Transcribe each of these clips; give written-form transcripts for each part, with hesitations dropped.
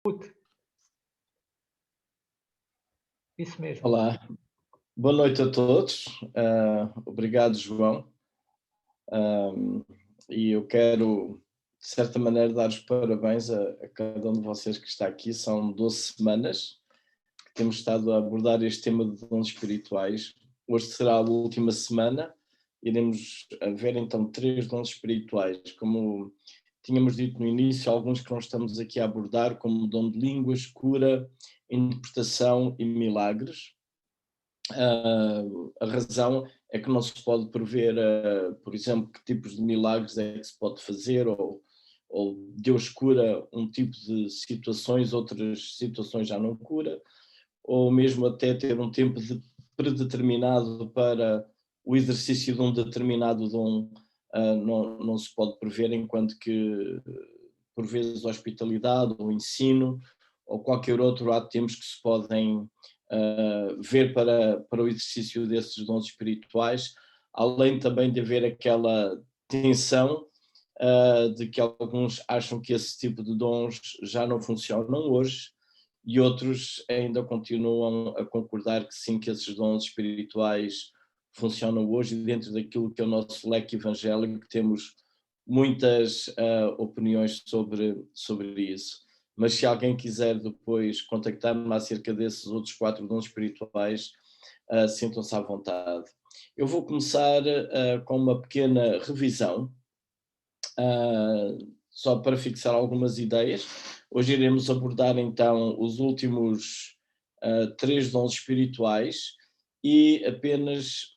Put, isso mesmo. Olá, boa noite a todos. Obrigado, João. Um, e eu quero, de certa maneira, dar os parabéns a cada um de vocês que está aqui. São 12 semanas que temos estado a abordar este tema de dons espirituais. Hoje será a última semana. Iremos ver então 3 dons espirituais. Como tínhamos dito no início, alguns que não estamos aqui a abordar, como o dom de línguas, cura, interpretação e milagres. A razão é que não se pode prever, por exemplo, que tipos de milagres é que se pode fazer, ou Deus cura um tipo de situações, outras situações já não cura, ou mesmo até ter um tempo predeterminado para o exercício de um determinado dom, não se pode prever, enquanto que, por vezes, hospitalidade ou ensino, ou qualquer outro ato temos que se podem ver para o exercício desses dons espirituais, além também de haver aquela tensão de que alguns acham que esse tipo de dons já não funcionam hoje e outros ainda continuam a concordar que sim, que esses dons espirituais funcionam hoje, e dentro daquilo que é o nosso leque evangélico temos muitas opiniões sobre isso. Mas se alguém quiser depois contactar-me acerca desses outros 4 dons espirituais, sintam-se à vontade. Eu vou começar com uma pequena revisão, só para fixar algumas ideias. Hoje iremos abordar então os últimos 3 dons espirituais e apenas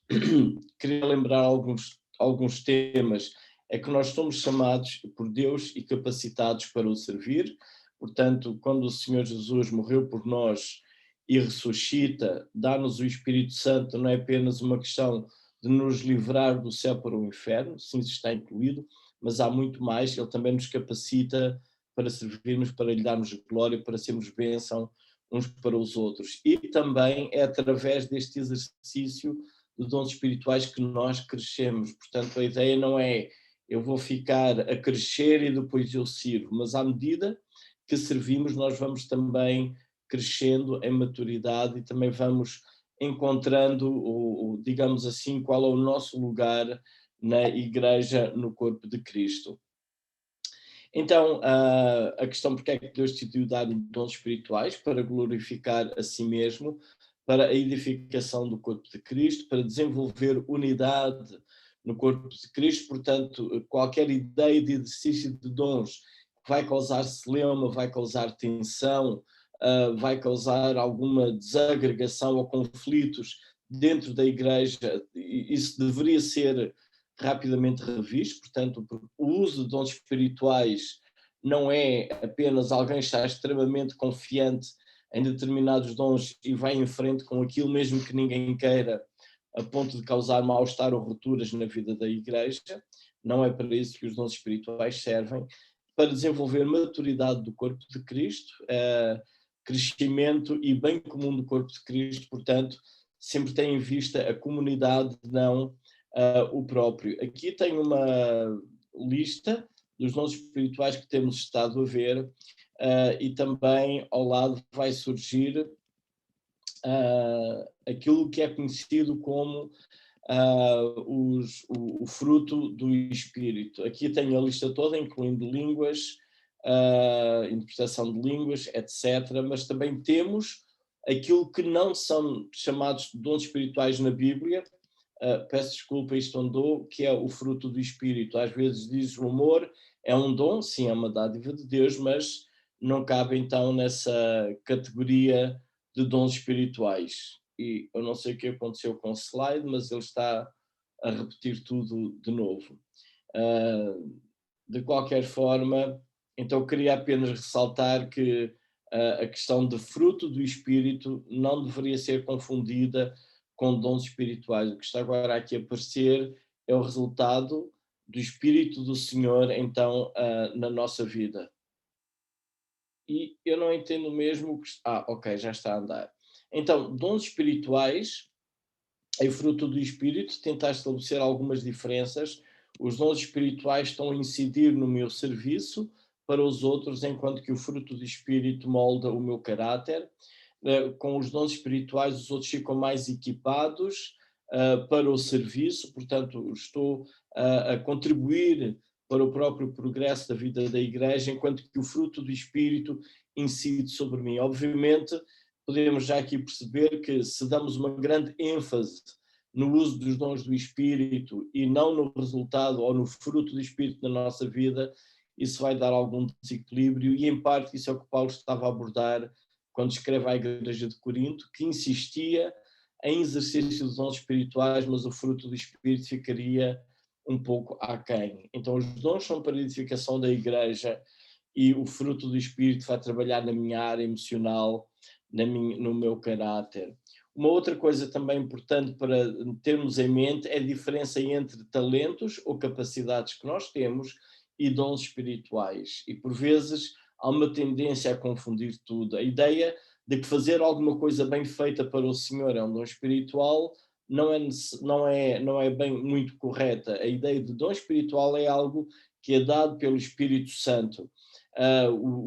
queria lembrar alguns temas. É que nós somos chamados por Deus e capacitados para o servir. Portanto, quando o Senhor Jesus morreu por nós e ressuscita, dá-nos o Espírito Santo, não é apenas uma questão de nos livrar do céu para o inferno, sim, isso está incluído, mas há muito mais. Ele também nos capacita para servirmos, para lhe darmos glória, para sermos bênção uns para os outros. E também é através deste exercício de dons espirituais que nós crescemos. Portanto, a ideia não é eu vou ficar a crescer e depois eu sirvo, mas à medida que servimos, nós vamos também crescendo em maturidade e também vamos encontrando, digamos assim, qual é o nosso lugar na igreja, no corpo de Cristo. Então, a questão porque é que Deus decidiu dar dons espirituais? Para glorificar a si mesmo, para a edificação do corpo de Cristo, para desenvolver unidade no corpo de Cristo. Portanto, qualquer ideia de exercício de dons que vai causar celeuma, vai causar tensão, vai causar alguma desagregação ou conflitos dentro da igreja, isso deveria ser rapidamente revisto. Portanto, o uso de dons espirituais não é apenas alguém estar extremamente confiante em determinados dons e vai em frente com aquilo mesmo que ninguém queira, a ponto de causar mal-estar ou rupturas na vida da igreja. Não é para isso que os dons espirituais servem, para desenvolver maturidade do corpo de Cristo, crescimento e bem comum do corpo de Cristo. Portanto, sempre tem em vista a comunidade, não o próprio. Aqui tem uma lista dos dons espirituais que temos estado a ver, e também ao lado vai surgir aquilo que é conhecido como o fruto do Espírito. Aqui tem a lista toda, incluindo línguas, interpretação de línguas, etc. Mas também temos aquilo que não são chamados dons espirituais na Bíblia. Peço desculpa, isto andou, que é o fruto do Espírito. Às vezes diz o amor é um dom, sim, é uma dádiva de Deus, mas não cabe então nessa categoria de dons espirituais. E eu não sei o que aconteceu com o slide, mas ele está a repetir tudo de novo. De qualquer forma, então queria apenas ressaltar que a questão de fruto do Espírito não deveria ser confundida com dons espirituais. O que está agora aqui a aparecer é o resultado do Espírito do Senhor, então, na nossa vida. E eu não entendo mesmo que... ok, já está a andar. Então, dons espirituais é fruto do Espírito, tentar estabelecer algumas diferenças. Os dons espirituais estão a incidir no meu serviço, para os outros, enquanto que o fruto do Espírito molda o meu caráter. Com os dons espirituais, os outros ficam mais equipados para o serviço, portanto, estou a contribuir para o próprio progresso da vida da Igreja, enquanto que o fruto do Espírito incide sobre mim. Obviamente, podemos já aqui perceber que se damos uma grande ênfase no uso dos dons do Espírito e não no resultado ou no fruto do Espírito na nossa vida, isso vai dar algum desequilíbrio, e em parte isso é o que Paulo estava a abordar quando escreve à igreja de Corinto, que insistia em exercício dos dons espirituais, mas o fruto do Espírito ficaria um pouco aquém. Então os dons são para a edificação da igreja e o fruto do Espírito vai trabalhar na minha área emocional, no meu caráter. Uma outra coisa também importante para termos em mente é a diferença entre talentos ou capacidades que nós temos e dons espirituais. E por vezes há uma tendência a confundir tudo. A ideia de que fazer alguma coisa bem feita para o Senhor é um dom espiritual não é bem muito correta. A ideia de dom espiritual é algo que é dado pelo Espírito Santo.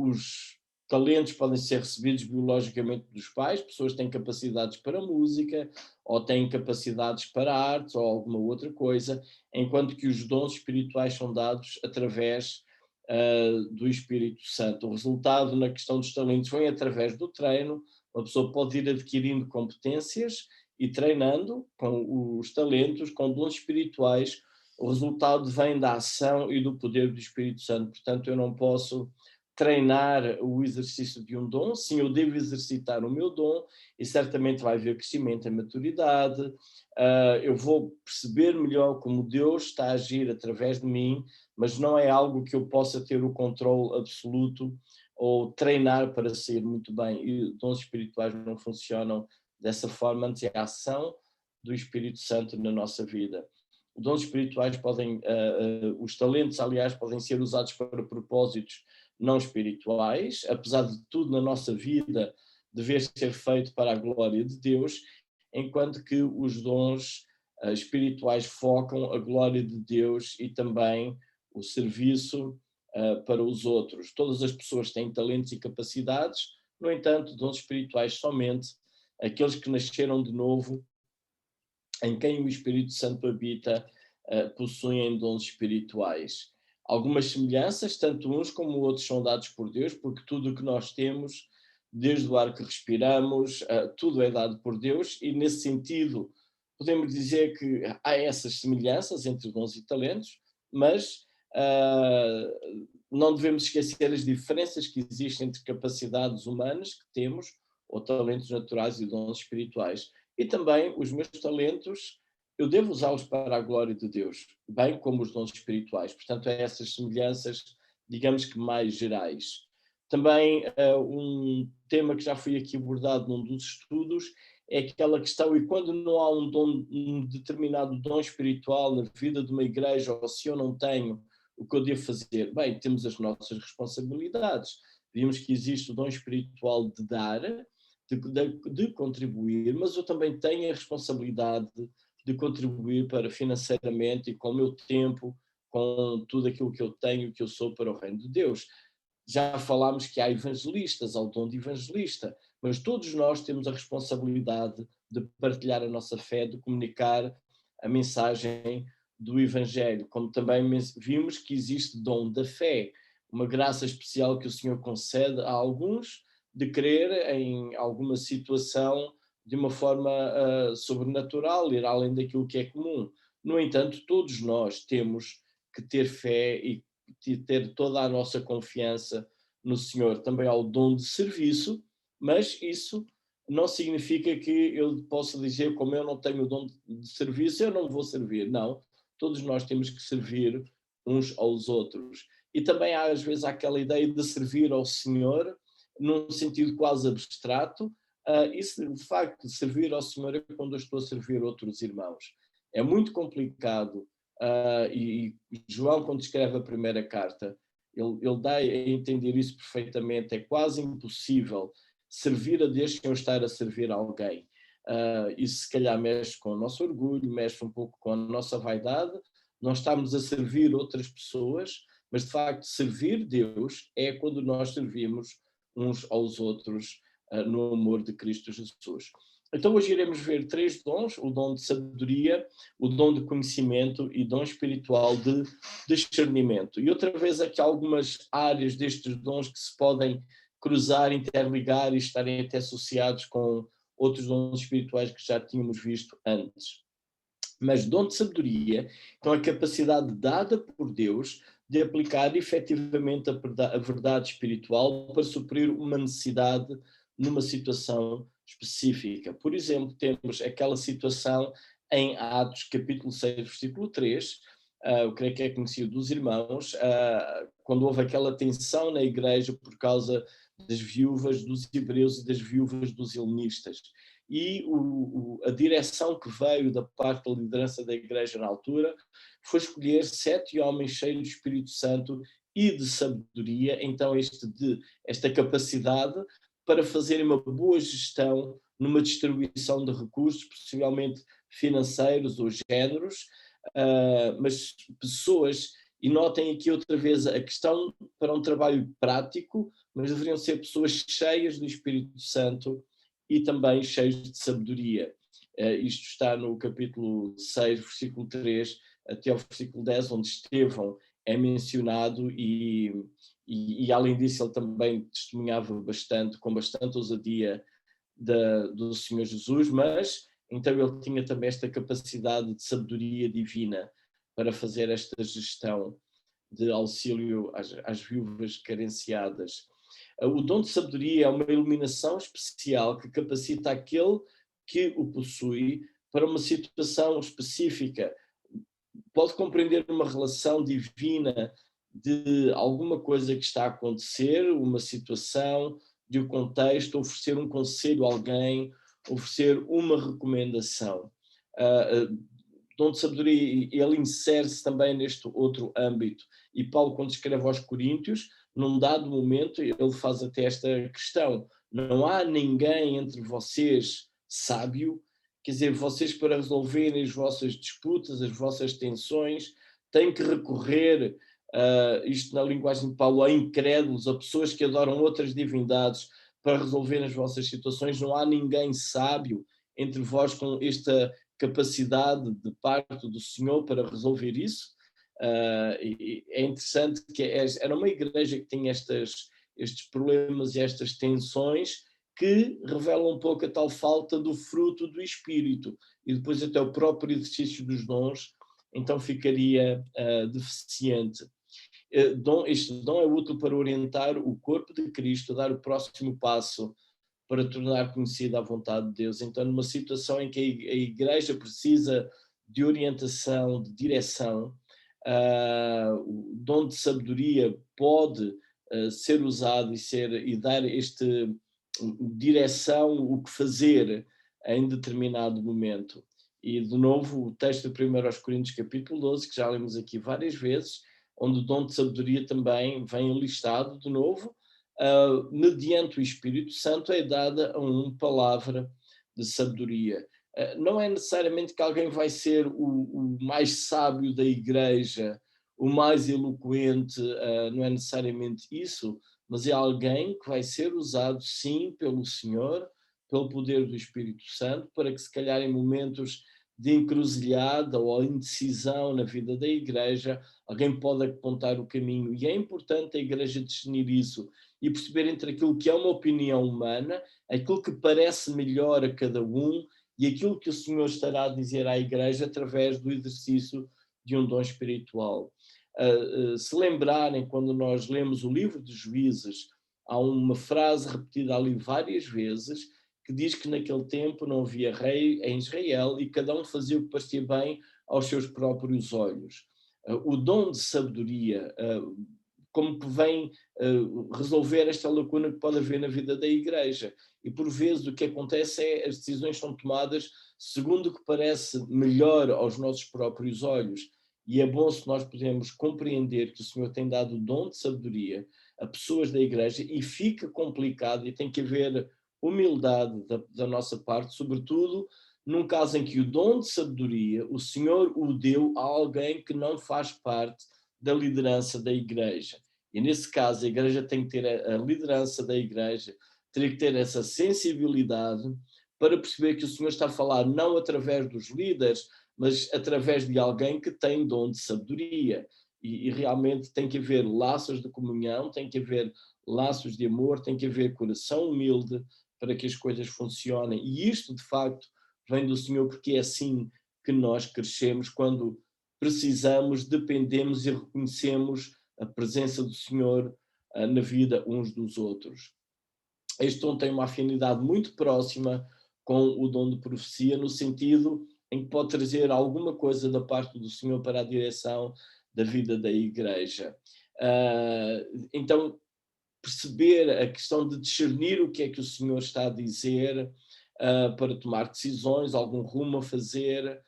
Os talentos podem ser recebidos biologicamente dos pais, pessoas têm capacidades para música, ou têm capacidades para artes, ou alguma outra coisa, enquanto que os dons espirituais são dados através do Espírito Santo. O resultado na questão dos talentos vem através do treino, uma pessoa pode ir adquirindo competências e treinando com os talentos, com dons espirituais, o resultado vem da ação e do poder do Espírito Santo. Portanto, eu não posso treinar o exercício de um dom, sim, eu devo exercitar o meu dom e certamente vai haver crescimento em maturidade, eu vou perceber melhor como Deus está a agir através de mim, mas não é algo que eu possa ter o controle absoluto ou treinar para sair muito bem. E dons espirituais não funcionam dessa forma, antes é a ação do Espírito Santo na nossa vida. Os dons espirituais podem, os talentos, aliás, podem ser usados para propósitos não espirituais, apesar de tudo na nossa vida dever ser feito para a glória de Deus, enquanto que os dons espirituais focam a glória de Deus e também o serviço para os outros. Todas as pessoas têm talentos e capacidades, no entanto, dons espirituais somente aqueles que nasceram de novo, em quem o Espírito Santo habita, possuem dons espirituais. Algumas semelhanças, tanto uns como outros, são dados por Deus, porque tudo o que nós temos, desde o ar que respiramos, tudo é dado por Deus, e nesse sentido podemos dizer que há essas semelhanças entre dons e talentos, mas não devemos esquecer as diferenças que existem entre capacidades humanas que temos, ou talentos naturais e dons espirituais. E também os meus talentos, eu devo usá-los para a glória de Deus, bem como os dons espirituais. Portanto, é essas semelhanças, digamos que mais gerais. Também um tema que já foi aqui abordado num dos estudos é aquela questão, e quando não há um determinado dom espiritual na vida de uma igreja, ou se eu não tenho, o que eu devo fazer? Bem, temos as nossas responsabilidades. Vimos que existe o dom espiritual de dar, de contribuir, mas eu também tenho a responsabilidade de contribuir para financeiramente e com o meu tempo, com tudo aquilo que eu tenho, que eu sou para o reino de Deus. Já falámos que há evangelistas, há o dom de evangelista, mas todos nós temos a responsabilidade de partilhar a nossa fé, de comunicar a mensagem do Evangelho, como também vimos que existe dom da fé, uma graça especial que o Senhor concede a alguns de crer em alguma situação de uma forma sobrenatural, ir além daquilo que é comum. No entanto, todos nós temos que ter fé e ter toda a nossa confiança no Senhor. Também há o dom de serviço, mas isso não significa que eu possa dizer, como eu não tenho o dom de serviço, eu não vou servir. Não, todos nós temos que servir uns aos outros. E também há, às vezes, aquela ideia de servir ao Senhor num sentido quase abstrato, isso, de facto, de servir ao Senhor é quando eu estou a servir outros irmãos. É muito complicado, e João, quando escreve a primeira carta, ele dá a entender isso perfeitamente, é quase impossível servir a Deus sem eu estar a servir a alguém. Isso se calhar mexe com o nosso orgulho, mexe um pouco com a nossa vaidade, nós estamos a servir outras pessoas, mas de facto servir Deus é quando nós servimos uns aos outros no amor de Cristo Jesus. Então hoje iremos ver 3 dons: o dom de sabedoria, o dom de conhecimento e dom espiritual de discernimento. E outra vez aqui algumas áreas destes dons que se podem cruzar, interligar e estarem até associados com outros dons espirituais que já tínhamos visto antes. Mas dom de sabedoria, então a capacidade dada por Deus de aplicar efetivamente a verdade espiritual para suprir uma necessidade numa situação específica. Por exemplo, temos aquela situação em Atos capítulo 6, versículo 3, eu creio que é conhecido dos irmãos, quando houve aquela tensão na igreja por causa das viúvas dos hebreus e das viúvas dos helenistas. E a direção que veio da parte da liderança da igreja na altura foi escolher 7 homens cheios do Espírito Santo e de sabedoria, então esta capacidade para fazerem uma boa gestão numa distribuição de recursos, possivelmente financeiros ou géneros, mas pessoas, e notem aqui outra vez a questão para um trabalho prático, mas deveriam ser pessoas cheias do Espírito Santo e também cheios de sabedoria. Isto está no capítulo 6, versículo 3, até ao versículo 10, onde Estevão é mencionado e além disso ele também testemunhava bastante, com bastante ousadia do Senhor Jesus, mas então ele tinha também esta capacidade de sabedoria divina para fazer esta gestão de auxílio às viúvas carenciadas. O dom de sabedoria é uma iluminação especial que capacita aquele que o possui para uma situação específica. Pode compreender uma relação divina de alguma coisa que está a acontecer, uma situação, de um contexto, oferecer um conselho a alguém, oferecer uma recomendação. Dom de sabedoria, ele insere-se também neste outro âmbito. E Paulo, quando escreve aos Coríntios, num dado momento, ele faz até esta questão: não há ninguém entre vocês sábio, quer dizer, vocês para resolverem as vossas disputas, as vossas tensões, têm que recorrer, isto na linguagem de Paulo, a incrédulos, a pessoas que adoram outras divindades para resolver as vossas situações. Não há ninguém sábio entre vós com esta capacidade de parte do Senhor para resolver isso. É interessante que era uma igreja que tinha estes problemas e estas tensões que revelam um pouco a tal falta do fruto do Espírito, e depois até o próprio exercício dos dons então ficaria deficiente. Este dom é útil para orientar o corpo de Cristo a dar o próximo passo para tornar conhecida a vontade de Deus. Então, numa situação em que a igreja precisa de orientação, de direção, o dom de sabedoria pode ser usado e dar direção, o que fazer em determinado momento. E, de novo, o texto de 1 Coríntios capítulo 12, que já lemos aqui várias vezes, onde o dom de sabedoria também vem listado de novo, mediante o Espírito Santo é dada uma palavra de sabedoria. Não é necessariamente que alguém vai ser o mais sábio da igreja, o mais eloquente, não é necessariamente isso, mas é alguém que vai ser usado sim pelo Senhor, pelo poder do Espírito Santo, para que se calhar em momentos de encruzilhada ou indecisão na vida da igreja, alguém pode apontar o caminho. E é importante a igreja discernir isso e perceber entre aquilo que é uma opinião humana, aquilo que parece melhor a cada um e aquilo que o Senhor estará a dizer à igreja através do exercício de um dom espiritual. Se lembrarem, quando nós lemos o livro de Juízes, há uma frase repetida ali várias vezes, que diz que naquele tempo não havia rei em Israel e cada um fazia o que parecia bem aos seus próprios olhos. O dom de sabedoria, como que vem resolver esta lacuna que pode haver na vida da igreja. E por vezes o que acontece é as decisões são tomadas segundo o que parece melhor aos nossos próprios olhos. E é bom se nós podemos compreender que o Senhor tem dado o dom de sabedoria a pessoas da igreja, e fica complicado e tem que haver humildade da nossa parte, sobretudo num caso em que o dom de sabedoria, o Senhor o deu a alguém que não faz parte da liderança da igreja. E nesse caso a igreja tem que ter, a liderança da igreja teria que ter essa sensibilidade para perceber que o Senhor está a falar não através dos líderes, mas através de alguém que tem dom de sabedoria. E realmente tem que haver laços de comunhão, tem que haver laços de amor, tem que haver coração humilde para que as coisas funcionem. E isto, de facto, vem do Senhor, porque é assim que nós crescemos, quando precisamos, dependemos e reconhecemos a presença do Senhor na vida uns dos outros. Este dom tem uma afinidade muito próxima com o dom de profecia, no sentido em que pode trazer alguma coisa da parte do Senhor para a direção da vida da igreja. Então, perceber a questão de discernir o que é que o Senhor está a dizer, para tomar decisões, algum rumo a fazer,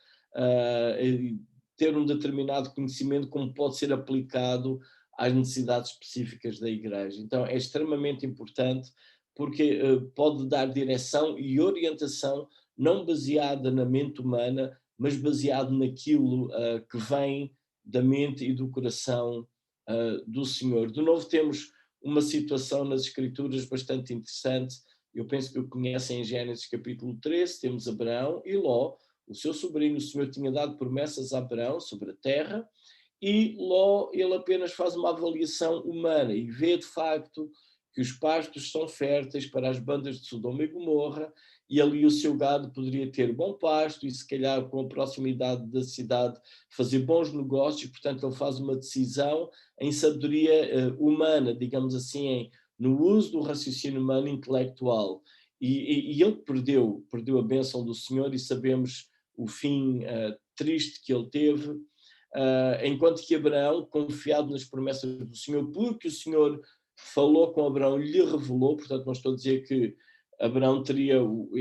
ter um determinado conhecimento como pode ser aplicado às necessidades específicas da igreja. Então é extremamente importante, porque pode dar direção e orientação não baseada na mente humana, mas baseado naquilo que vem da mente e do coração do Senhor. De novo temos uma situação nas Escrituras bastante interessante. Eu penso que o conhecem em Gênesis capítulo 13, temos Abraão e Ló, o seu sobrinho. O Senhor tinha dado promessas a Abraão sobre a terra, e Ló, ele apenas faz uma avaliação humana e vê de facto que os pastos são férteis para as bandas de Sodoma e Gomorra, e ali o seu gado poderia ter bom pasto e se calhar com a proximidade da cidade fazer bons negócios. Portanto ele faz uma decisão em sabedoria humana, digamos assim, no uso do raciocínio humano intelectual, e ele perdeu a bênção do Senhor, e sabemos o fim triste que ele teve, enquanto que Abraão, confiado nas promessas do Senhor, porque o Senhor falou com Abraão, lhe revelou. Portanto não estou a dizer que Abraão teria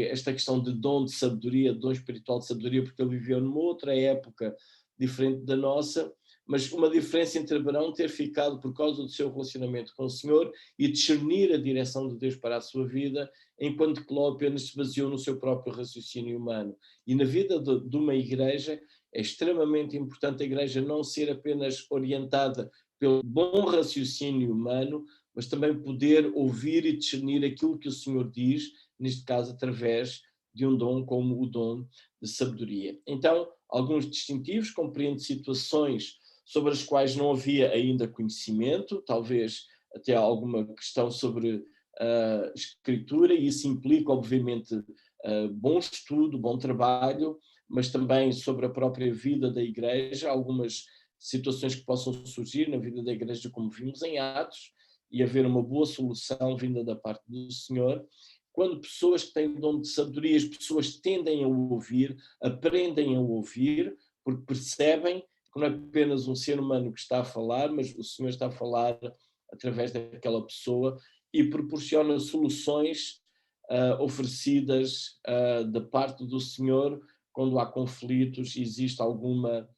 esta questão de dom de sabedoria, dom espiritual de sabedoria, porque ele viveu numa outra época diferente da nossa, mas uma diferença entre Abraão ter ficado por causa do seu relacionamento com o Senhor e discernir a direção de Deus para a sua vida, enquanto que Ló apenas se baseou no seu próprio raciocínio humano. E na vida de uma igreja é extremamente importante a igreja não ser apenas orientada pelo bom raciocínio humano, mas também poder ouvir e discernir aquilo que o Senhor diz, neste caso através de um dom como o dom de sabedoria. Então, alguns distintivos: compreende situações sobre as quais não havia ainda conhecimento, talvez até alguma questão sobre escritura, e isso implica, obviamente, bom estudo, bom trabalho, mas também sobre a própria vida da igreja, algumas situações que possam surgir na vida da igreja, como vimos em Atos, e haver uma boa solução vinda da parte do Senhor. Quando pessoas que têm dom de sabedoria, as pessoas tendem a ouvir, aprendem a ouvir, porque percebem que não é apenas um ser humano que está a falar, mas o Senhor está a falar através daquela pessoa, e proporciona soluções oferecidas da parte do Senhor quando há conflitos e existe alguma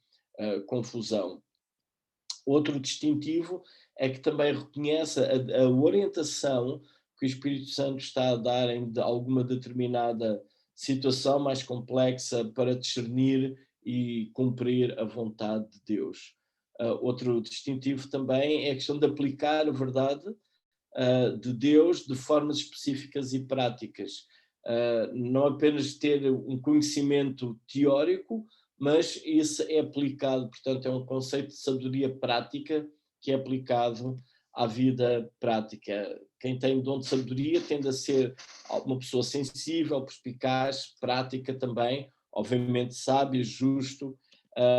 confusão. Outro distintivo é que também reconhece a orientação que o Espírito Santo está a dar em alguma determinada situação mais complexa para discernir e cumprir a vontade de Deus. Outro distintivo também é a questão de aplicar a verdade de Deus de formas específicas e práticas. Não apenas ter um conhecimento teórico, mas isso é aplicado. Portanto é um conceito de sabedoria prática que é aplicado à vida prática. Quem tem dom de sabedoria tende a ser uma pessoa sensível, perspicaz, prática também, obviamente sábia, justo,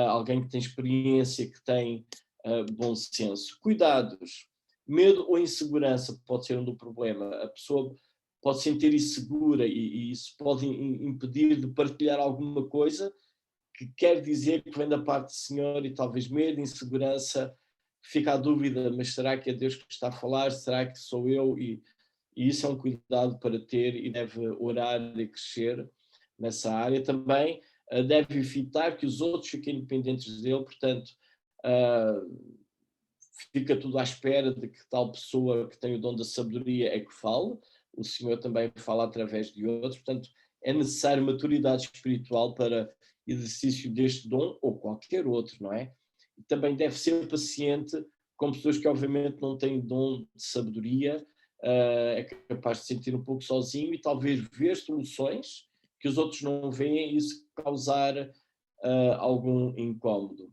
alguém que tem experiência, que tem bom senso. Cuidados: medo ou insegurança pode ser um do problema. A pessoa pode se sentir insegura e isso pode impedir de partilhar alguma coisa que quer dizer que vem da parte do Senhor, e talvez medo, insegurança, fica a dúvida: mas será que é Deus que está a falar? Será que sou eu? E isso é um cuidado para ter, e deve orar e crescer nessa área. Também deve evitar que os outros fiquem dependentes dele, portanto fica tudo à espera de que tal pessoa que tem o dom da sabedoria é que fale. O Senhor também fala através de outros, portanto é necessário maturidade espiritual para exercício deste dom ou qualquer outro, não é? também deve ser paciente com pessoas que obviamente não têm dom de sabedoria, é capaz de se sentir um pouco sozinho e talvez ver soluções que os outros não veem e isso causar algum incómodo.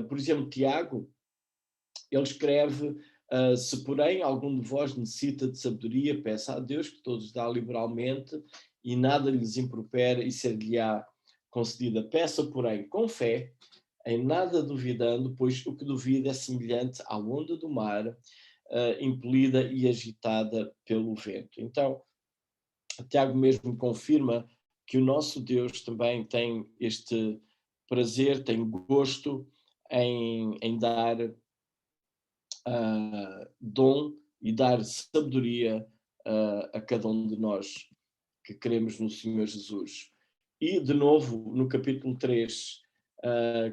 Por exemplo, Tiago, ele escreve: se porém algum de vós necessita de sabedoria, peça a Deus, que todos dá liberalmente, e nada lhes impropera, e ser-lhe-á concedida. Peça, porém, com fé, em nada duvidando, pois o que duvida é semelhante à onda do mar, impelida e agitada pelo vento. Então, Tiago mesmo confirma que o nosso Deus também tem este prazer, tem gosto em dar dom e dar sabedoria a cada um de nós que cremos no Senhor Jesus. E, de novo, no capítulo 3,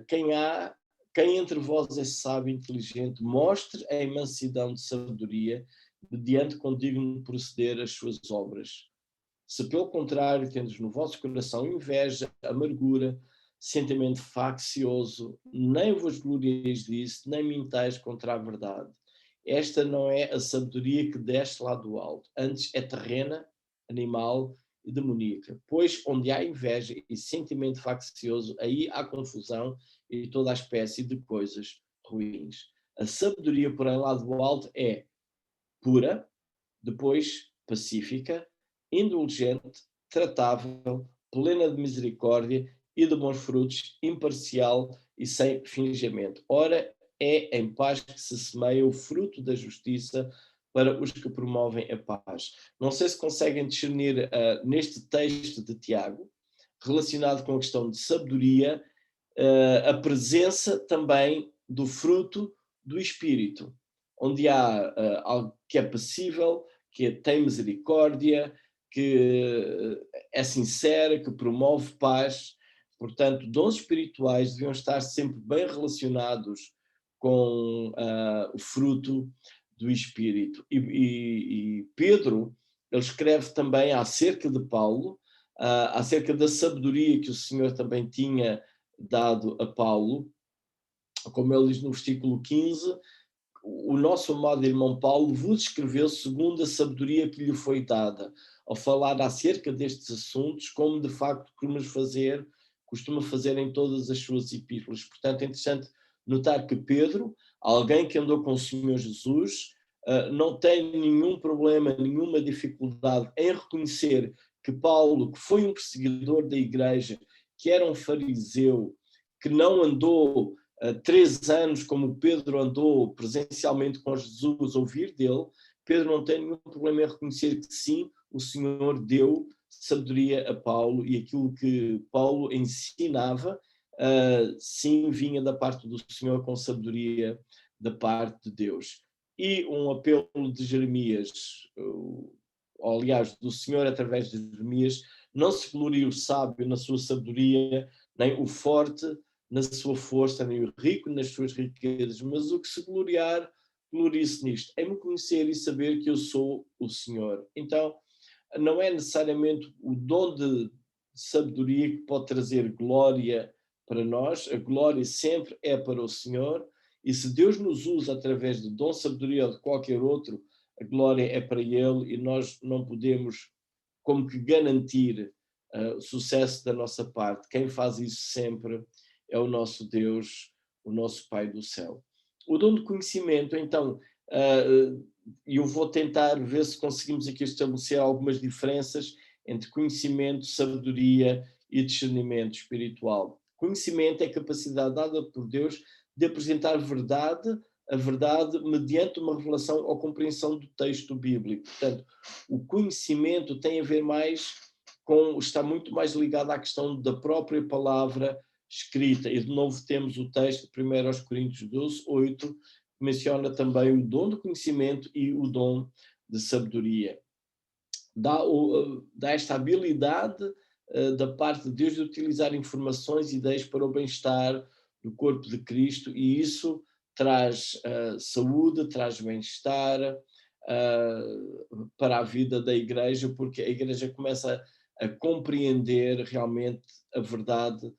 quem entre vós é sábio e inteligente, mostre em mansidão de sabedoria, mediante com digno proceder as suas obras. Se pelo contrário tendes no vosso coração inveja, amargura, sentimento faccioso, nem vos glorieis disso, nem mintais contra a verdade. Esta não é a sabedoria que desce lá do alto, antes é terrena, animal e demoníaca. Pois onde há inveja e sentimento faccioso, aí há confusão e toda a espécie de coisas ruins. A sabedoria, porém, lá do alto é pura, depois pacífica, indulgente, tratável, plena de misericórdia e de bons frutos, imparcial e sem fingimento. Ora, é em paz que se semeia o fruto da justiça para os que promovem a paz. Não sei se conseguem discernir neste texto de Tiago, relacionado com a questão de sabedoria, a presença também do fruto do Espírito, onde há algo que é passível, que tem misericórdia, que é sincera, que promove paz. Portanto, dons espirituais deviam estar sempre bem relacionados com o fruto do Espírito. E Pedro, ele escreve também acerca de Paulo, acerca da sabedoria que o Senhor também tinha dado a Paulo, como ele diz no versículo 15, o nosso amado irmão Paulo vos escreveu segundo a sabedoria que lhe foi dada, ao falar acerca destes assuntos, como de facto costuma fazer em todas as suas epístolas. Portanto, é interessante notar que Pedro, alguém que andou com o Senhor Jesus, não tem nenhum problema, nenhuma dificuldade em reconhecer que Paulo, que foi um perseguidor da igreja, que era um fariseu, que não andou 3 anos, como Pedro andou presencialmente com Jesus, ouvir dele, Pedro não tem nenhum problema em reconhecer que sim, o Senhor deu sabedoria a Paulo e aquilo que Paulo ensinava, sim, vinha da parte do Senhor com sabedoria da parte de Deus. E um apelo de Jeremias, ou aliás, do Senhor através de Jeremias: não se glorie o sábio na sua sabedoria, nem o forte na sua força, nem o rico nas suas riquezas, mas o que se gloriar, glorie-se nisto, em me conhecer e saber que eu sou o Senhor. Então, não é necessariamente o dom de sabedoria que pode trazer glória para nós, a glória sempre é para o Senhor, e se Deus nos usa através de dom de sabedoria ou de qualquer outro, a glória é para Ele e nós não podemos como que garantir o sucesso da nossa parte. Quem faz isso sempre é o nosso Deus, o nosso Pai do céu. O dom de conhecimento, então, eu vou tentar ver se conseguimos aqui estabelecer algumas diferenças entre conhecimento, sabedoria e discernimento espiritual. Conhecimento é a capacidade dada por Deus de apresentar a verdade mediante uma revelação ou compreensão do texto bíblico. Portanto, o conhecimento tem a ver mais está muito mais ligado à questão da própria palavra escrita. E de novo temos o texto de 1 Coríntios 12, 8, que menciona também o dom de conhecimento e o dom de sabedoria. Dá esta habilidade da parte de Deus de utilizar informações e ideias para o bem-estar do corpo de Cristo, e isso traz saúde, traz bem-estar para a vida da igreja, porque a igreja começa a compreender realmente a verdade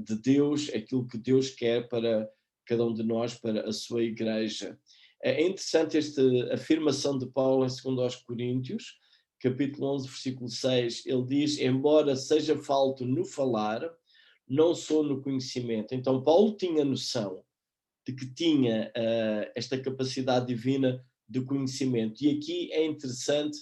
de Deus, aquilo que Deus quer para cada um de nós para a sua igreja. É interessante esta afirmação de Paulo em 2 aos Coríntios, capítulo 11, versículo 6, ele diz: embora seja falto no falar, não sou no conhecimento. Então Paulo tinha noção de que tinha esta capacidade divina de conhecimento. E aqui é interessante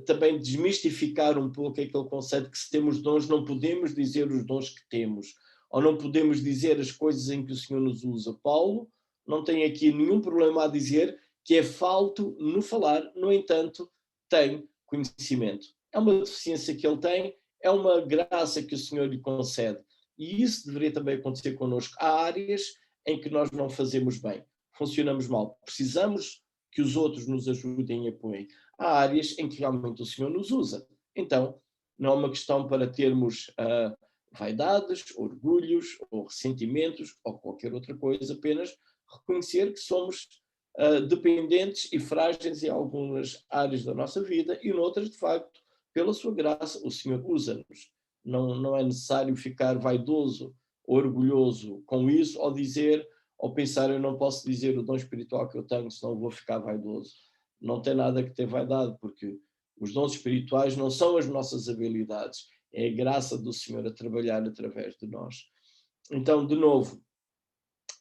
também desmistificar um pouco aquele conceito que se temos dons, não podemos dizer os dons que temos, ou não podemos dizer as coisas em que o Senhor nos usa. Paulo não tem aqui nenhum problema a dizer que é falto no falar, no entanto, tem conhecimento. É uma deficiência que ele tem, é uma graça que o Senhor lhe concede. E isso deveria também acontecer connosco. Há áreas em que nós não fazemos bem, funcionamos mal, precisamos que os outros nos ajudem e apoiem. Há áreas em que realmente o Senhor nos usa. Então, não é uma questão para termos vaidades, orgulhos ou ressentimentos ou qualquer outra coisa, apenas reconhecer que somos dependentes e frágeis em algumas áreas da nossa vida e noutras, de facto, pela sua graça, o Senhor usa-nos. Não é necessário ficar vaidoso, orgulhoso com isso, ou dizer, ou pensar, eu não posso dizer o dom espiritual que eu tenho, senão vou ficar vaidoso. Não tem nada que ter vaidade, porque os dons espirituais não são as nossas habilidades, é a graça do Senhor a trabalhar através de nós. Então, de novo,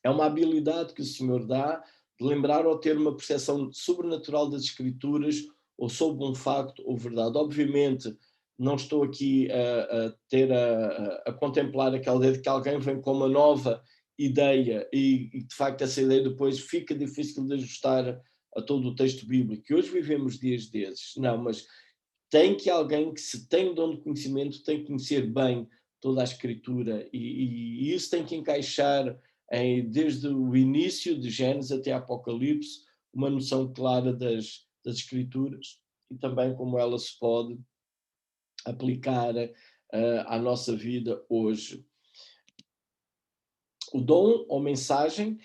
é uma habilidade que o Senhor dá de lembrar ou ter uma percepção sobrenatural das Escrituras ou sobre um facto ou verdade. Obviamente, não estou aqui a contemplar aquela ideia de que alguém vem com uma nova ideia e de facto essa ideia depois fica difícil de ajustar a todo o texto bíblico. E hoje vivemos dias desses. Não, mas tem que alguém que, se tem o dom de conhecimento, tem que conhecer bem toda a Escritura e isso tem que encaixar desde o início de Gênesis até Apocalipse, uma noção clara das Escrituras e também como ela se pode aplicar à nossa vida hoje. O dom ou mensagem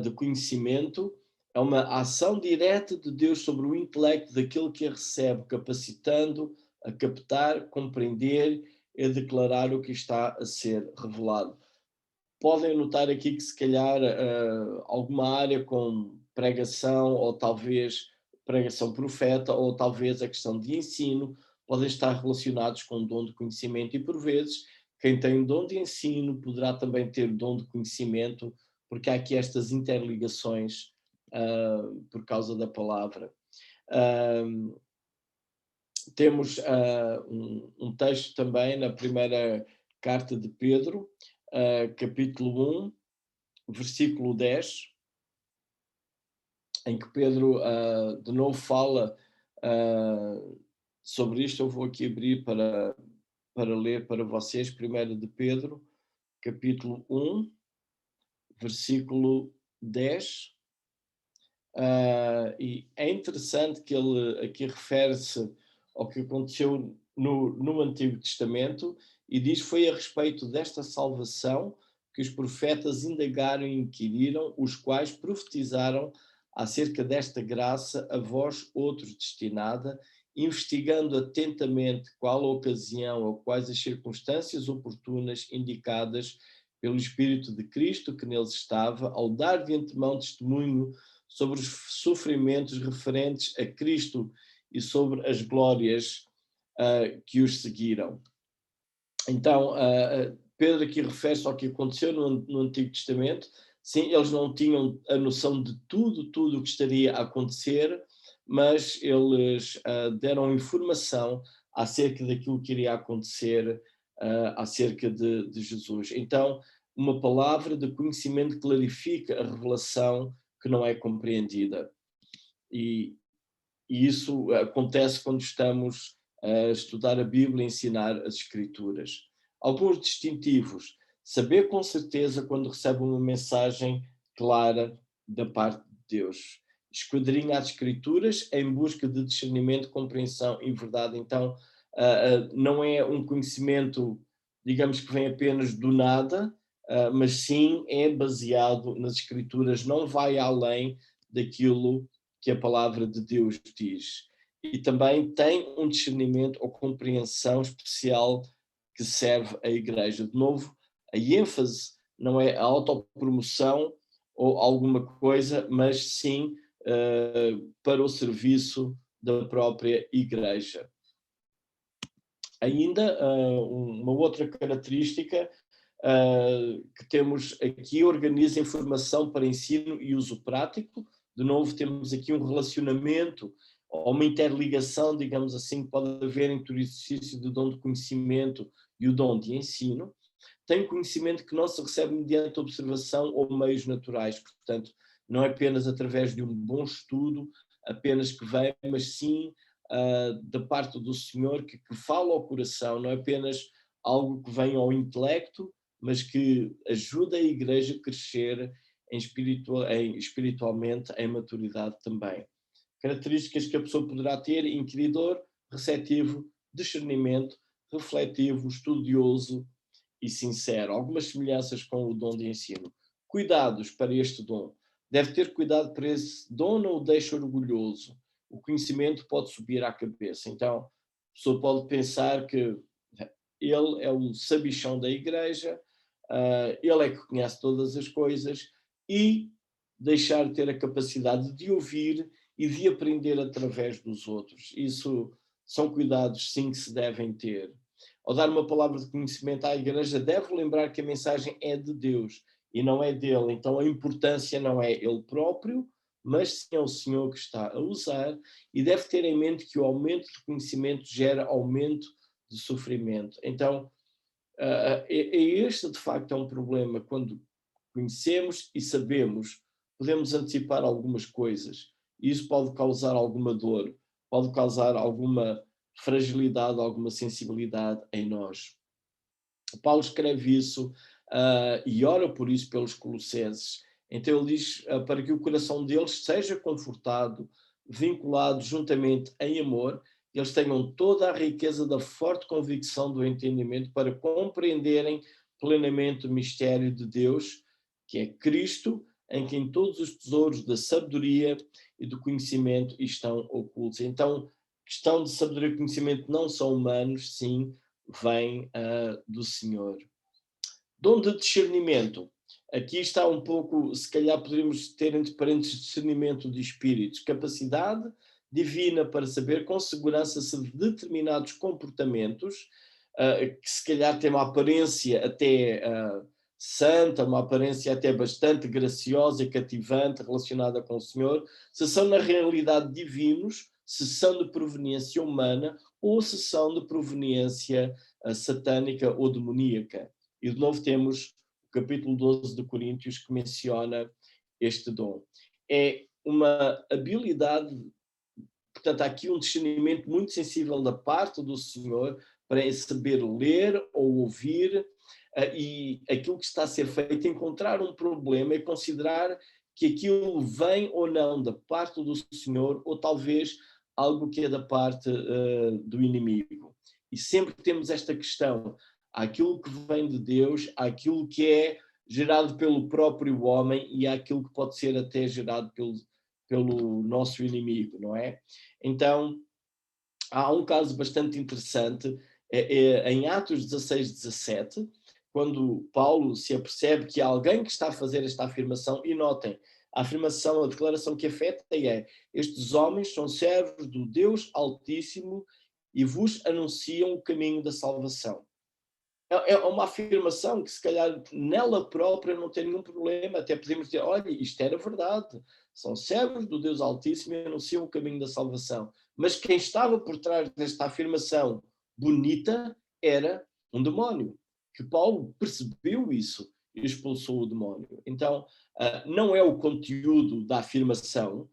de conhecimento é uma ação direta de Deus sobre o intelecto daquele que a recebe, capacitando a captar, compreender e a declarar o que está a ser revelado. Podem notar aqui que se calhar alguma área com pregação ou talvez pregação profeta ou talvez a questão de ensino podem estar relacionados com o dom de conhecimento e por vezes quem tem dom de ensino poderá também ter dom de conhecimento porque há aqui estas interligações por causa da palavra. Temos um texto também na primeira carta de Pedro, capítulo 1, versículo 10, em que Pedro de novo fala sobre isto. Eu vou aqui abrir para ler para vocês, 1 de Pedro, capítulo 1, versículo 10. E é interessante que ele aqui refere-se ao que aconteceu no Antigo Testamento e diz: foi a respeito desta salvação que os profetas indagaram e inquiriram, os quais profetizaram acerca desta graça a vós outros destinada, investigando atentamente qual a ocasião ou quais as circunstâncias oportunas indicadas pelo Espírito de Cristo que neles estava, ao dar de antemão testemunho sobre os sofrimentos referentes a Cristo e sobre as glórias que os seguiram. Então, Pedro aqui refere-se ao que aconteceu no Antigo Testamento. Sim, eles não tinham a noção de tudo o que estaria a acontecer, mas eles deram informação acerca daquilo que iria acontecer acerca de Jesus. Então, uma palavra de conhecimento clarifica a revelação que não é compreendida. E isso acontece quando estamos a estudar a Bíblia e ensinar as Escrituras. Alguns distintivos: saber com certeza quando recebe uma mensagem clara da parte de Deus. Esquadrinha as Escrituras em busca de discernimento, compreensão e verdade. Então, não é um conhecimento, digamos, que vem apenas do nada, mas sim é baseado nas Escrituras, não vai além daquilo que a palavra de Deus diz. E também tem um discernimento ou compreensão especial que serve à igreja. De novo, a ênfase não é a autopromoção ou alguma coisa, mas sim para o serviço da própria igreja. Ainda uma outra característica que temos aqui, organiza informação para ensino e uso prático. De novo, temos aqui um relacionamento, ou uma interligação, digamos assim, que pode haver entre o exercício do dom de conhecimento e o dom de ensino. Tem conhecimento que não se recebe mediante observação ou meios naturais, portanto, não é apenas através de um bom estudo, apenas que vem, mas sim da parte do Senhor que fala ao coração, não é apenas algo que vem ao intelecto, mas que ajuda a igreja a crescer espiritualmente, em maturidade também. Características que a pessoa poderá ter: inquiridor, receptivo, discernimento, refletivo, estudioso e sincero. Algumas semelhanças com o dom de ensino. Cuidados para este dom. Deve ter cuidado para esse dom, não o deixe orgulhoso. O conhecimento pode subir à cabeça. Então, a pessoa pode pensar que ele é o sabichão da igreja, ele é que conhece todas as coisas, e deixar de ter a capacidade de ouvir e de aprender através dos outros. Isso são cuidados, sim, que se devem ter. Ao dar uma palavra de conhecimento à igreja, deve lembrar que a mensagem é de Deus e não é dele. Então a importância não é ele próprio, mas sim é o Senhor que está a usar, e deve ter em mente que o aumento de conhecimento gera aumento de sofrimento. Então, este de facto é um problema. Quando conhecemos e sabemos, podemos antecipar algumas coisas, e isso pode causar alguma dor, pode causar alguma fragilidade, alguma sensibilidade em nós. Paulo escreve isso e ora por isso pelos colossenses. Então ele diz para que o coração deles seja confortado, vinculado juntamente em amor, eles tenham toda a riqueza da forte convicção do entendimento para compreenderem plenamente o mistério de Deus, que é Cristo, em quem todos os tesouros da sabedoria e do conhecimento estão ocultos. Então, questão de sabedoria e conhecimento não são humanos, sim, vem do Senhor. Dom de discernimento. Aqui está um pouco, se calhar poderíamos ter entre parênteses, discernimento de espíritos, capacidade divina para saber com segurança se determinados comportamentos, que se calhar têm uma aparência até santa, uma aparência até bastante graciosa e cativante relacionada com o Senhor, se são na realidade divinos, se são de proveniência humana ou se são de proveniência satânica ou demoníaca. E de novo temos o capítulo 12 de Coríntios que menciona este dom. É uma habilidade, portanto há aqui um discernimento muito sensível da parte do Senhor para saber ler ou ouvir e aquilo que está a ser feito, encontrar um problema e considerar que aquilo vem ou não da parte do Senhor, ou talvez algo que é da parte do inimigo. E sempre temos esta questão: há aquilo que vem de Deus, há aquilo que é gerado pelo próprio homem e há aquilo que pode ser até gerado pelo nosso inimigo, não é? Então, há um caso bastante interessante, em Atos 16, 17, quando Paulo se apercebe que há alguém que está a fazer esta afirmação, e notem, a afirmação, a declaração que é feita é: estes homens são servos do Deus Altíssimo e vos anunciam o caminho da salvação. É uma afirmação que se calhar nela própria não tem nenhum problema, até podemos dizer: olha, isto era verdade, são servos do Deus Altíssimo e anunciam o caminho da salvação. Mas quem estava por trás desta afirmação bonita era um demónio, que Paulo percebeu isso e expulsou o demónio. Então, não é o conteúdo da afirmação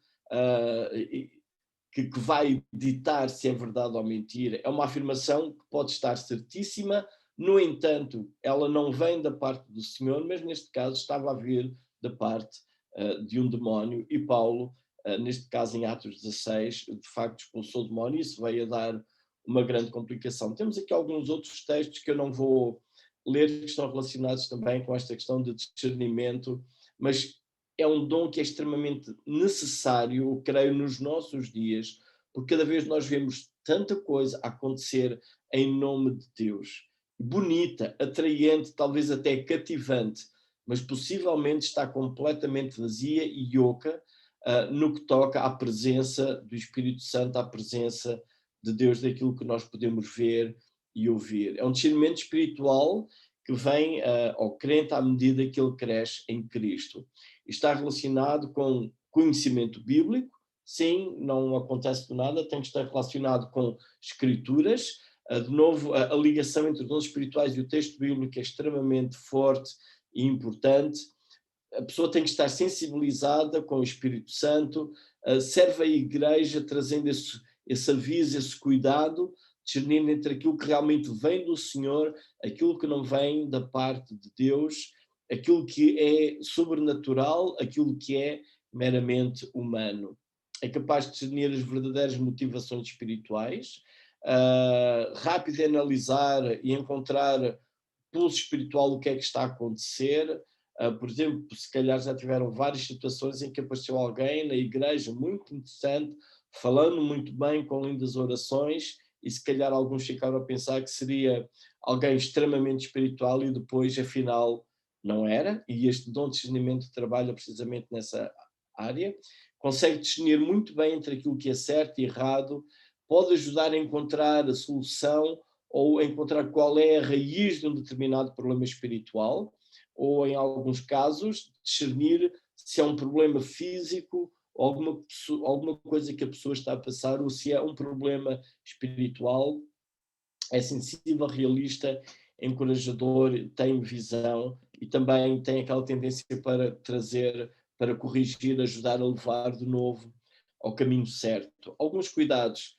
que vai ditar se é verdade ou mentira, é uma afirmação que pode estar certíssima. No entanto, ela não vem da parte do Senhor, mas neste caso estava a vir da parte de um demónio, e Paulo, neste caso em Atos 16, de facto expulsou o demónio, e isso veio a dar uma grande complicação. Temos aqui alguns outros textos que eu não vou ler, que estão relacionados também com esta questão de discernimento, mas é um dom que é extremamente necessário, eu creio, nos nossos dias, porque cada vez nós vemos tanta coisa a acontecer em nome de Deus, bonita, atraente, talvez até cativante, mas possivelmente está completamente vazia e oca no que toca à presença do Espírito Santo, à presença de Deus, daquilo que nós podemos ver e ouvir. É um discernimento espiritual que vem ao crente à medida que ele cresce em Cristo. Está relacionado com conhecimento bíblico, sim, não acontece do nada, tem que estar relacionado com escrituras. De novo, a ligação entre os dons espirituais e o texto bíblico é extremamente forte e importante. A pessoa tem que estar sensibilizada com o Espírito Santo, serve a igreja trazendo esse aviso, esse cuidado, discernindo entre aquilo que realmente vem do Senhor, aquilo que não vem da parte de Deus, aquilo que é sobrenatural, aquilo que é meramente humano. É capaz de discernir as verdadeiras motivações espirituais, rápido em analisar e encontrar pulso espiritual o que é que está a acontecer. Por exemplo, se calhar já tiveram várias situações em que apareceu alguém na igreja muito interessante, falando muito bem, com lindas orações, e se calhar alguns ficaram a pensar que seria alguém extremamente espiritual e depois, afinal, não era, e este dom de discernimento trabalha precisamente nessa área. Consegue discernir muito bem entre aquilo que é certo e errado, pode ajudar a encontrar a solução ou a encontrar qual é a raiz de um determinado problema espiritual, ou em alguns casos, discernir se é um problema físico, alguma coisa que a pessoa está a passar, ou se é um problema espiritual. É sensível, realista, encorajador, tem visão e também tem aquela tendência para trazer, para corrigir, ajudar a levar de novo ao caminho certo. Alguns cuidados.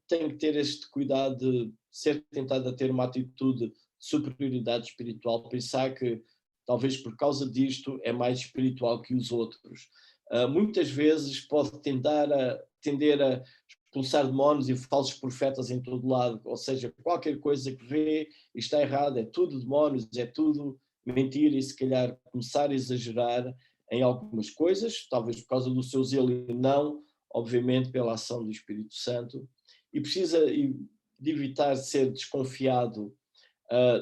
Tem que ter este cuidado de ser tentado a ter uma atitude de superioridade espiritual, pensar que talvez por causa disto é mais espiritual que os outros. Muitas vezes pode tender a expulsar demónios e falsos profetas em todo lado, ou seja, qualquer coisa que vê e está errado, é tudo demónios, é tudo mentira, e se calhar começar a exagerar em algumas coisas, talvez por causa do seu zelo e não, obviamente, pela ação do Espírito Santo, e precisa de evitar ser desconfiado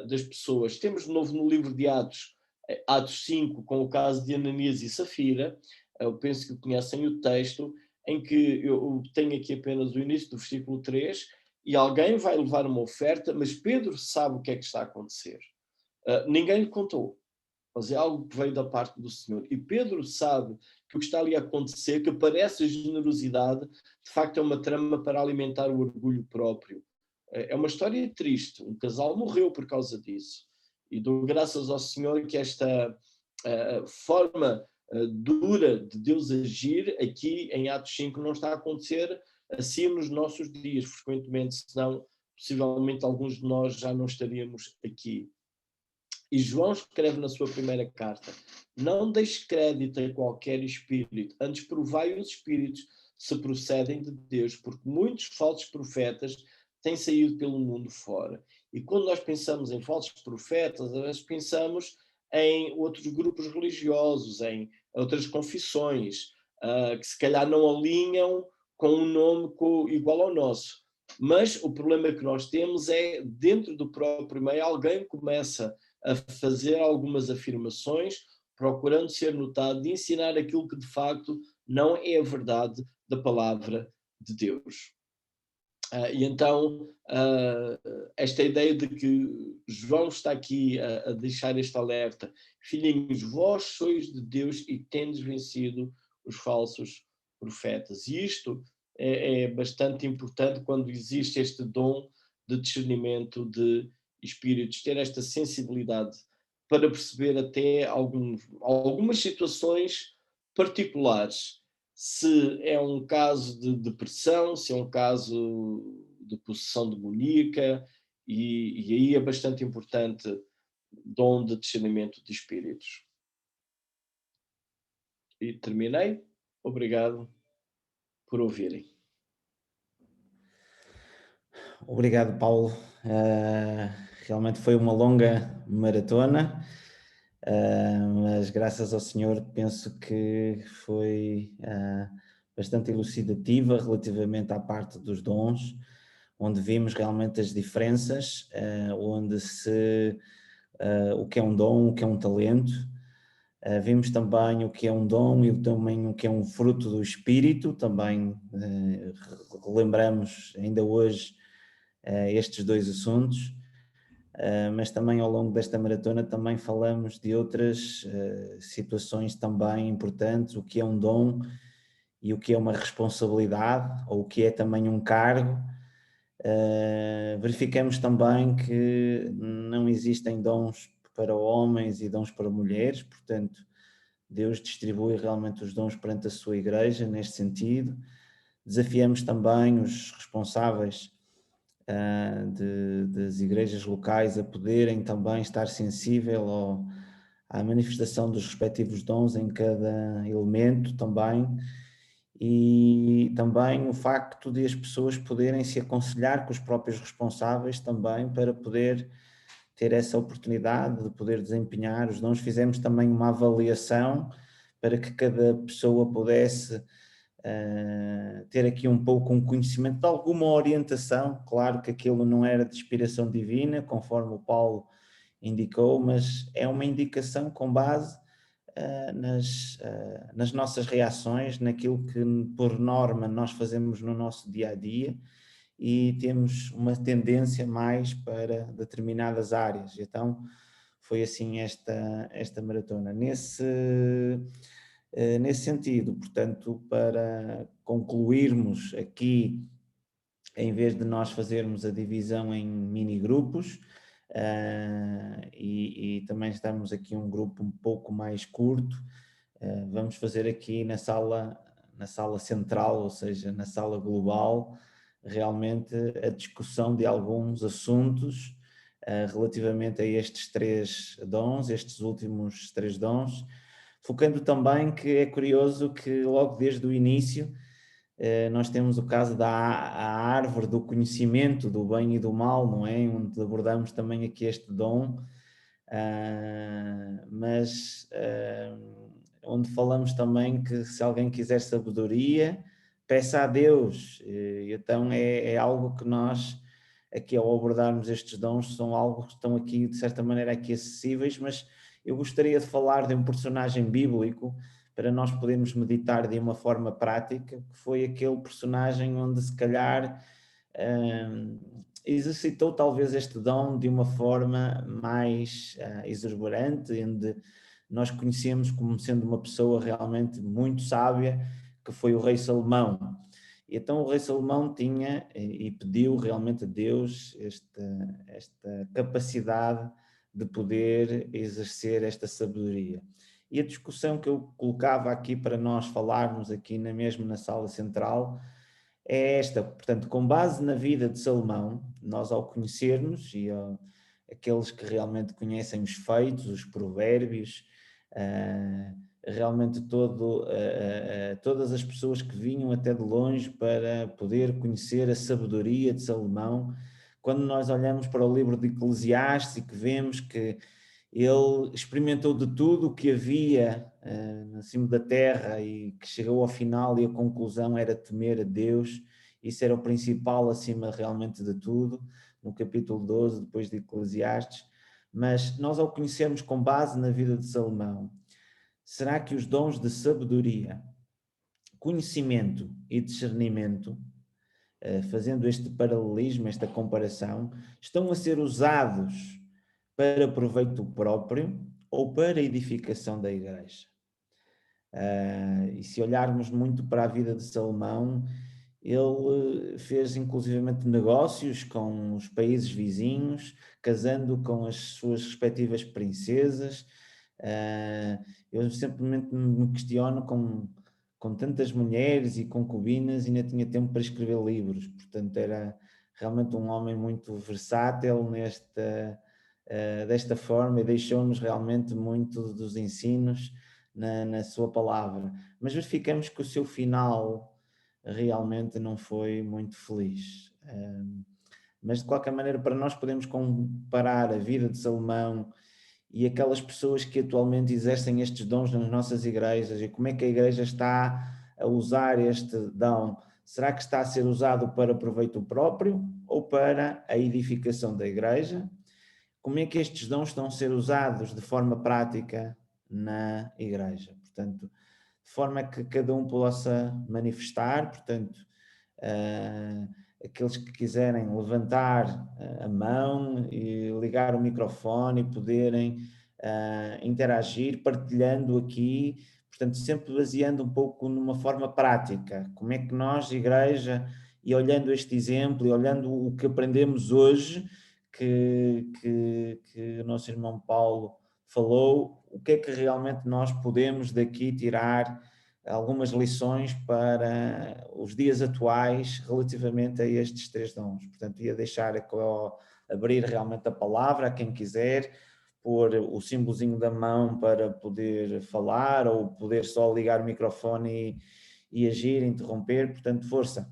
das pessoas. Temos de novo no livro de Atos, Atos 5, com o caso de Ananias e Safira. Eu penso que conhecem o texto, em que eu tenho aqui apenas o início do versículo 3, e alguém vai levar uma oferta, mas Pedro sabe o que é que está a acontecer. Ninguém lhe contou, mas é algo que veio da parte do Senhor. E Pedro sabe que o que está ali a acontecer, que parece a generosidade, de facto é uma trama para alimentar o orgulho próprio. É uma história triste, um casal morreu por causa disso. E dou graças ao Senhor que esta forma dura de Deus agir aqui em Atos 5 não está a acontecer assim nos nossos dias, frequentemente, senão possivelmente alguns de nós já não estaríamos aqui. E João escreve na sua primeira carta: não deixe crédito a qualquer espírito, antes provai os espíritos se procedem de Deus, porque muitos falsos profetas têm saído pelo mundo fora. E quando nós pensamos em falsos profetas, às vezes pensamos em outros grupos religiosos, em outras confissões, que se calhar não alinham com um nome igual ao nosso. Mas o problema que nós temos é, dentro do próprio meio, alguém começa a fazer algumas afirmações, procurando ser notado, de ensinar aquilo que de facto não é a verdade da palavra de Deus. E então, esta ideia de que João está aqui a deixar este alerta: filhinhos, vós sois de Deus e tendes vencido os falsos profetas. E isto é bastante importante quando existe este dom de discernimento de espíritos, ter esta sensibilidade para perceber até algumas situações particulares. Se é um caso de depressão, se é um caso de possessão demoníaca, e aí é bastante importante dom de discernimento de espíritos. E terminei. Obrigado por ouvirem. Obrigado, Paulo. Realmente foi uma longa maratona, mas graças ao Senhor penso que foi bastante elucidativa relativamente à parte dos dons, onde vimos realmente as diferenças, onde o que é um dom, o que é um talento, Vimos também o que é um dom e também o que é um fruto do Espírito, também relembramos ainda hoje estes dois assuntos, mas também ao longo desta maratona também falamos de outras situações também importantes, o que é um dom e o que é uma responsabilidade, ou o que é também um cargo. Verificamos também que não existem dons para homens e dons para mulheres, portanto, Deus distribui realmente os dons perante a sua igreja neste sentido. Desafiamos também os responsáveis das igrejas locais a poderem também estar sensível à manifestação dos respectivos dons em cada elemento também, e também o facto de as pessoas poderem se aconselhar com os próprios responsáveis também para poder ter essa oportunidade de poder desempenhar os dons. Fizemos também uma avaliação para que cada pessoa pudesse ter aqui um pouco um conhecimento de alguma orientação. Claro que aquilo não era de inspiração divina, conforme o Paulo indicou, mas é uma indicação com base nas nossas reações, naquilo que por norma nós fazemos no nosso dia a dia, e temos uma tendência mais para determinadas áreas. Então foi assim esta maratona. Nesse sentido, portanto, para concluirmos aqui, em vez de nós fazermos a divisão em mini grupos, e também estamos aqui um grupo um pouco mais curto, vamos fazer aqui na sala central, ou seja, na sala global, realmente a discussão de alguns assuntos relativamente a estes 3 dons, estes últimos 3 dons, focando também que é curioso que logo desde o início nós temos o caso da árvore do conhecimento do bem e do mal, não é? Onde abordamos também aqui este dom, mas onde falamos também que se alguém quiser sabedoria, peça a Deus. Então é algo que nós, aqui ao abordarmos estes dons, são algo que estão aqui de certa maneira aqui acessíveis, mas eu gostaria de falar de um personagem bíblico para nós podermos meditar de uma forma prática, que foi aquele personagem onde se calhar exercitou talvez este dom de uma forma mais exuberante, onde nós conhecemos como sendo uma pessoa realmente muito sábia, que foi o rei Salomão. E então o rei Salomão tinha e pediu realmente a Deus esta capacidade de poder exercer esta sabedoria. E a discussão que eu colocava aqui para nós falarmos aqui mesmo na sala central é esta. Portanto, com base na vida de Salomão, nós ao conhecermos, e aqueles que realmente conhecem os feitos, os provérbios, realmente todas as pessoas que vinham até de longe para poder conhecer a sabedoria de Salomão, quando nós olhamos para o livro de Eclesiastes e que vemos que ele experimentou de tudo o que havia acima da terra e que chegou ao final e a conclusão era temer a Deus. Isso era o principal acima realmente de tudo, no capítulo 12, depois de Eclesiastes. Mas nós ao conhecermos com base na vida de Salomão, será que os dons de sabedoria, conhecimento e discernimento, fazendo este paralelismo, esta comparação, estão a ser usados para proveito próprio ou para edificação da igreja? E se olharmos muito para a vida de Salomão, ele fez inclusivamente negócios com os países vizinhos, casando com as suas respectivas princesas. Eu simplesmente me questiono com tantas mulheres e concubinas, ainda tinha tempo para escrever livros. Portanto, era realmente um homem muito versátil desta forma, e deixou-nos realmente muito dos ensinos na sua palavra. Mas verificamos que o seu final realmente não foi muito feliz. Mas de qualquer maneira, para nós podemos comparar a vida de Salomão e aquelas pessoas que atualmente exercem estes dons nas nossas igrejas, e como é que a igreja está a usar este dom. Será que está a ser usado para proveito próprio ou para a edificação da igreja? Como é que estes dons estão a ser usados de forma prática na igreja. Portanto, de forma que cada um possa manifestar, portanto, aqueles que quiserem levantar a mão e ligar o microfone e poderem interagir, partilhando aqui, portanto, sempre baseando um pouco numa forma prática. Como é que nós, igreja, e olhando este exemplo e olhando o que aprendemos hoje, que o nosso irmão Paulo falou, o que é que realmente nós podemos daqui tirar algumas lições para os dias atuais relativamente a estes 3 dons. Portanto, ia deixar abrir realmente a palavra a quem quiser, pôr o símbolozinho da mão para poder falar ou poder só ligar o microfone e agir, interromper. Portanto, força.